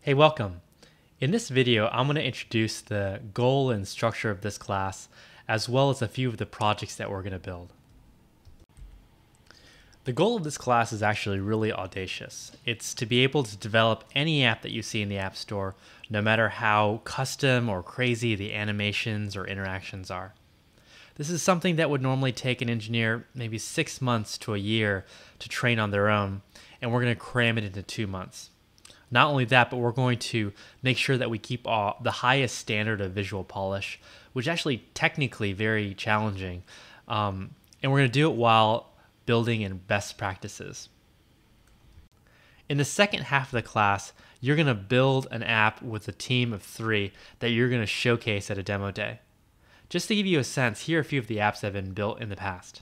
Hey, welcome. In this video, I'm going to introduce the goal and structure of this class, as well as a few of the projects that we're going to build. The goal of this class is actually really audacious. It's to be able to develop any app that you see in the App Store, no matter how custom or crazy the animations or interactions are. This is something that would normally take an engineer maybe 6 months to a year to train on their own, and we're going to cram it into 2 months. Not only that, but we're going to make sure that we keep the highest standard of visual polish, which is actually technically very challenging. And we're going to do it while building in best practices. In the second half of the class, you're going to build an app with a team of 3 that you're going to showcase at a demo day. Just to give you a sense, here are a few of the apps that have been built in the past.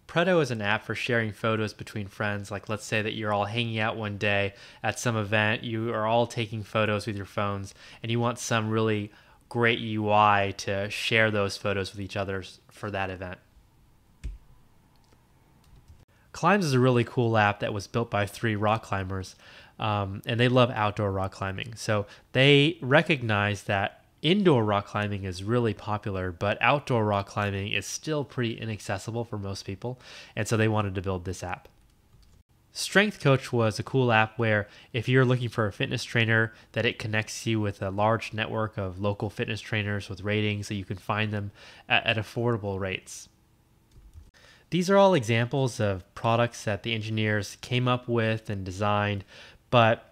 Preto is an app for sharing photos between friends. Like, let's say that you're all hanging out one day at some event, you are all taking photos with your phones, and you want some really great UI to share those photos with each other for that event. Climbs is a really cool app that was built by 3 rock climbers, and they love outdoor rock climbing. So they recognize that indoor rock climbing is really popular, but outdoor rock climbing is still pretty inaccessible for most people, and so they wanted to build this app. Strength Coach was a cool app where if you're looking for a fitness trainer, that it connects you with a large network of local fitness trainers with ratings so you can find them at affordable rates. These are all examples of products that the engineers came up with and designed, but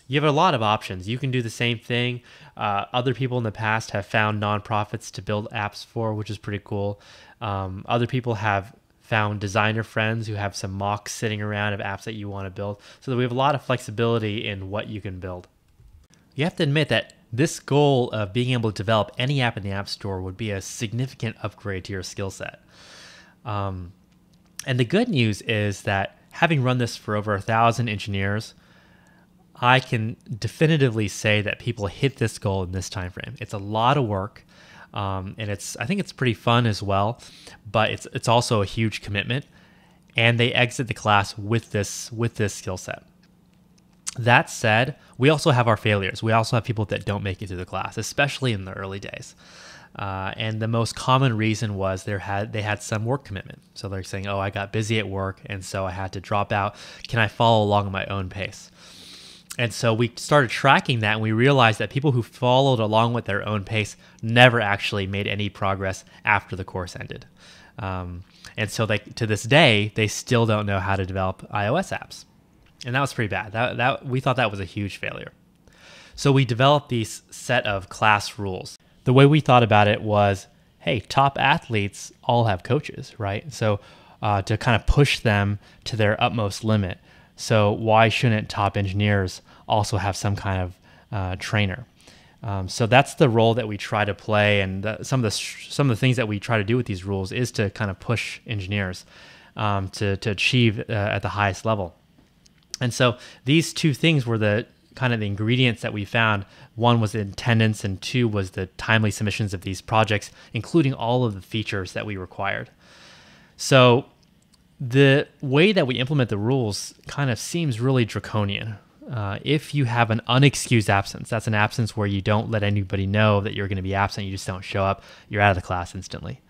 you have a lot of options. You can do the same thing. Other people in the past have found nonprofits to build apps for, which is pretty cool. Other people have found designer friends who have some mocks sitting around of apps that you want to build. So that we have a lot of flexibility in what you can build. You have to admit that this goal of being able to develop any app in the App Store would be a significant upgrade to your skill set. And the good news is that having run this for over 1,000 engineers, I can definitively say that people hit this goal in this time frame. It's a lot of work, and I think it's pretty fun as well, but it's also a huge commitment, and they exit the class with this skill set. That said, we also have our failures. We also have people that don't make it through the class, especially in the early days. And the most common reason was they had some work commitment. So they're saying, "Oh, I got busy at work, and so I had to drop out. Can I follow along at my own pace?" And so we started tracking that, and we realized that people who followed along with their own pace never actually made any progress after the course ended. And so to this day, they still don't know how to develop iOS apps. And that was pretty bad. We thought that was a huge failure. So we developed these set of class rules. The way we thought about it was, hey, top athletes all have coaches, right? So to kind of push them to their utmost limit. So why shouldn't top engineers also have some kind of trainer? So that's the role that we try to play, and some of the things that we try to do with these rules is to kind of push engineers to achieve at the highest level. And so these 2 things were the kind of the ingredients that we found. 1 was the attendance, and 2 was the timely submissions of these projects, including all of the features that we required. So the way that we implement the rules kind of seems really draconian. If you have an unexcused absence, that's an absence where you don't let anybody know that you're going to be absent, you just don't show up, you're out of the class instantly.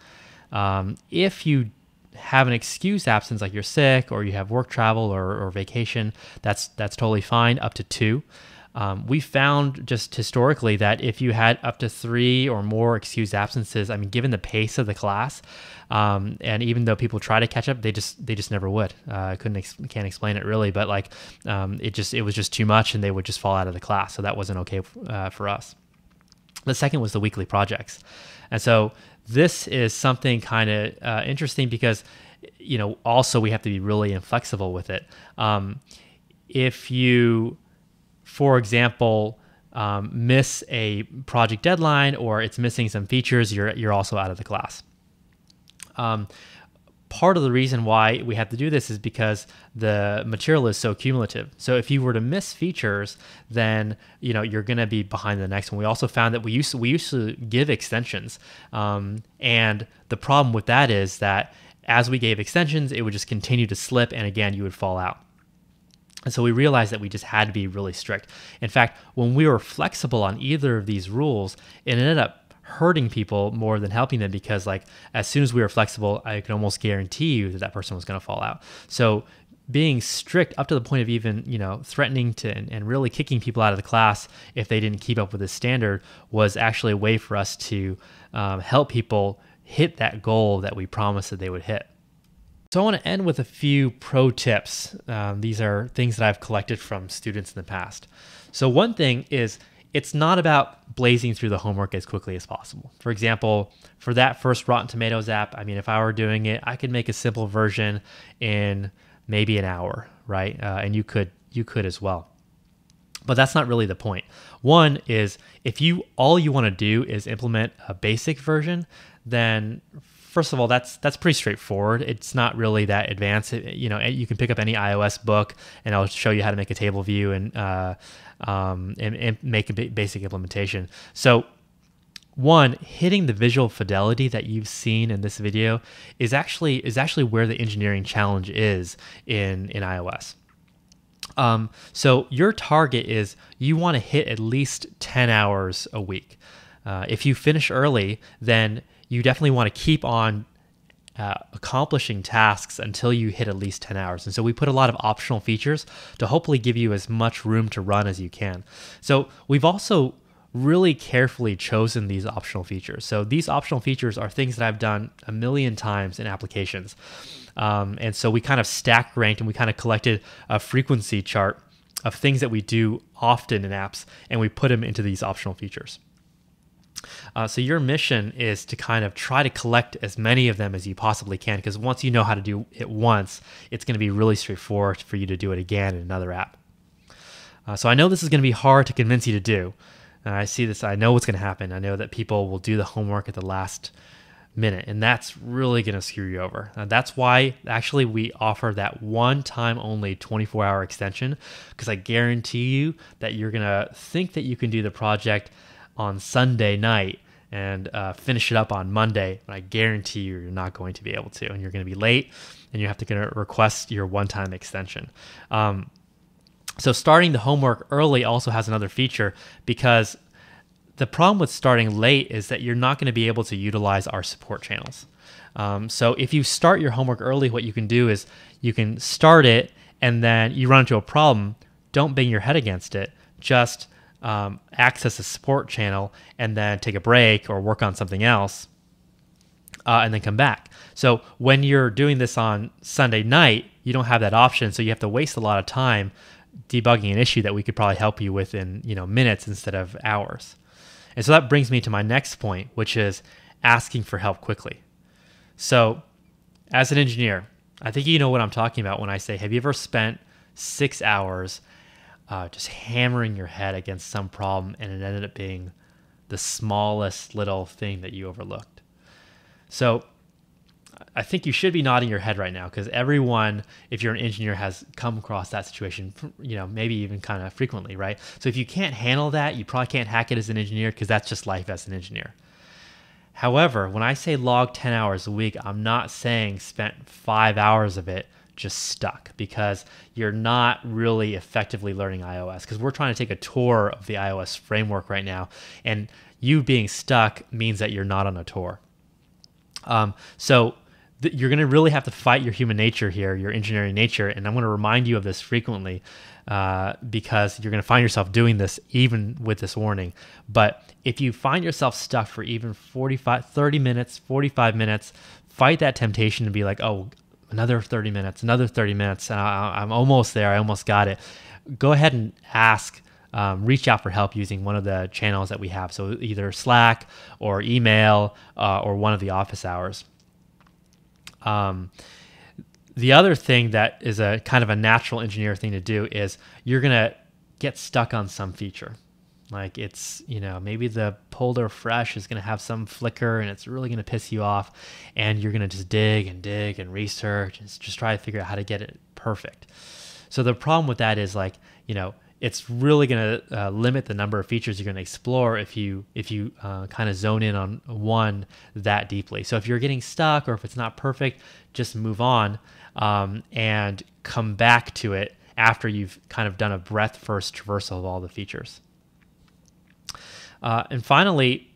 If you have an excused absence, like you're sick or you have work travel or vacation, that's totally fine, up to 2. We found just historically that if you had up to 3 or more excused absences, I mean, given the pace of the class, and even though people try to catch up, they just never would. I can't explain it really, but like it was just too much, and they would just fall out of the class. So that wasn't okay for us. The second was the weekly projects, and so this is something kind of interesting because also we have to be really inflexible with it. If you, for example, miss a project deadline or it's missing some features, you're also out of the class. Part of the reason why we have to do this is because the material is so cumulative. So if you were to miss features, then you're going to be behind the next one. We also found that we used to give extensions, and the problem with that is that as we gave extensions, it would just continue to slip, and again, you would fall out. And so we realized that we just had to be really strict. In fact, when we were flexible on either of these rules, it ended up hurting people more than helping them, because like as soon as we were flexible, I could almost guarantee you that that person was going to fall out. So being strict up to the point of even, threatening to and really kicking people out of the class if they didn't keep up with the standard was actually a way for us to help people hit that goal that we promised that they would hit. So I want to end with a few pro tips. These are things that I've collected from students in the past. So one thing is, it's not about blazing through the homework as quickly as possible. For example, for that first Rotten Tomatoes app, I mean, if I were doing it, I could make a simple version in maybe an hour, right? And you could as well. But that's not really the point. One is, if all you want to do is implement a basic version, then first of all, that's pretty straightforward. It's not really that advanced. You can pick up any iOS book and I'll show you how to make a table view and make a basic implementation. So one, hitting the visual fidelity that you've seen in this video is actually where the engineering challenge is in iOS. So your target is, you want to hit at least 10 hours a week. If you finish early, then you definitely want to keep on accomplishing tasks until you hit at least 10 hours. And so we put a lot of optional features to hopefully give you as much room to run as you can. So we've also really carefully chosen these optional features. So these optional features are things that I've done a million times in applications. And so we kind of stack ranked and we kind of collected a frequency chart of things that we do often in apps, and we put them into these optional features. So your mission is to kind of try to collect as many of them as you possibly can, because once you know how to do it once, it's going to be really straightforward for you to do it again in another app. So I know this is going to be hard to convince you to do. I see this, I know what's going to happen. I know that people will do the homework at the last minute, and that's really going to screw you over. That's why actually we offer that one time only 24-hour extension, because I guarantee you that you're going to think that you can do the project on Sunday night and finish it up on Monday, but I guarantee you're not going to be able to, and you're going to be late, and you have to request your one-time extension. So starting the homework early also has another feature, because the problem with starting late is that you're not going to be able to utilize our support channels. So if you start your homework early, what you can do is you can start it and then you run into a problem. Don't bang your head against it. Just access a support channel and then take a break or work on something else and then come back. So when you're doing this on Sunday night, you don't have that option. So you have to waste a lot of time debugging an issue that we could probably help you with in minutes instead of hours. And so that brings me to my next point, which is asking for help quickly. So as an engineer, I think you know what I'm talking about when I say, have you ever spent 6 hours just hammering your head against some problem and it ended up being the smallest little thing that you overlooked? So I think you should be nodding your head right now, because everyone, if you're an engineer, has come across that situation, maybe even kind of frequently, right? So if you can't handle that, you probably can't hack it as an engineer, because that's just life as an engineer. However, when I say log 10 hours a week, I'm not saying spent 5 hours of it just stuck, because you're not really effectively learning iOS, because we're trying to take a tour of the iOS framework right now, and you being stuck means that you're not on a tour. So you're going to really have to fight your human nature here, your engineering nature, and I'm going to remind you of this frequently because you're going to find yourself doing this even with this warning. But if you find yourself stuck for even 30 minutes, 45 minutes, fight that temptation to be like, oh, another 30 minutes, and I'm almost there, I almost got it. Go ahead and ask, reach out for help using one of the channels that we have. So either Slack or email or one of the office hours. The other thing that is a kind of a natural engineer thing to do is you're going to get stuck on some feature. Like it's, maybe the Polar Fresh is going to have some flicker and it's really going to piss you off. And you're going to just dig and research and just try to figure out how to get it perfect. So the problem with that is it's really going to limit the number of features you're going to explore if you kind of zone in on one that deeply. So if you're getting stuck or if it's not perfect, just move on and come back to it after you've kind of done a breadth first traversal of all the features. And finally,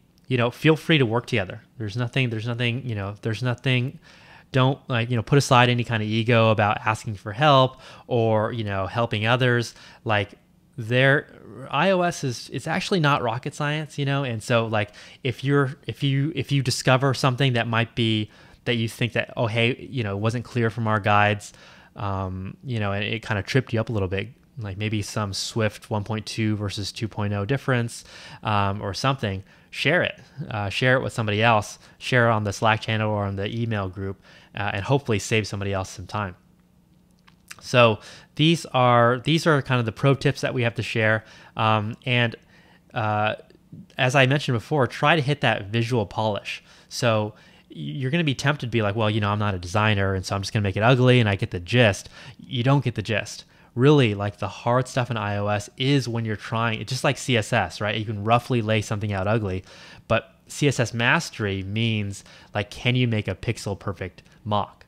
feel free to work together. There's nothing, don't put aside any kind of ego about asking for help or, helping others. Like iOS it's actually not rocket science, and so like if you discover something that might be that you think that, oh, hey, it wasn't clear from our guides, and it kind of tripped you up a little bit, like maybe some Swift 1.2 versus 2.0 difference, or something, share it with somebody else, share it on the Slack channel or on the email group, and hopefully save somebody else some time. So these are kind of the pro tips that we have to share. And as I mentioned before, try to hit that visual polish. So you're going to be tempted to be like, well, I'm not a designer, and so I'm just going to make it ugly and I get the gist. You don't get the gist. Really, like the hard stuff in iOS is when you're trying, it's just like CSS, right? You can roughly lay something out ugly, but CSS mastery means like, can you make a pixel perfect mock?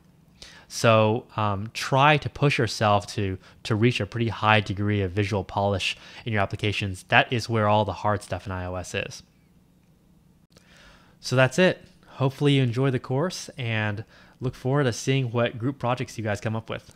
So try to push yourself to reach a pretty high degree of visual polish in your applications. That is where all the hard stuff in iOS is. So that's it. Hopefully you enjoy the course and look forward to seeing what group projects you guys come up with.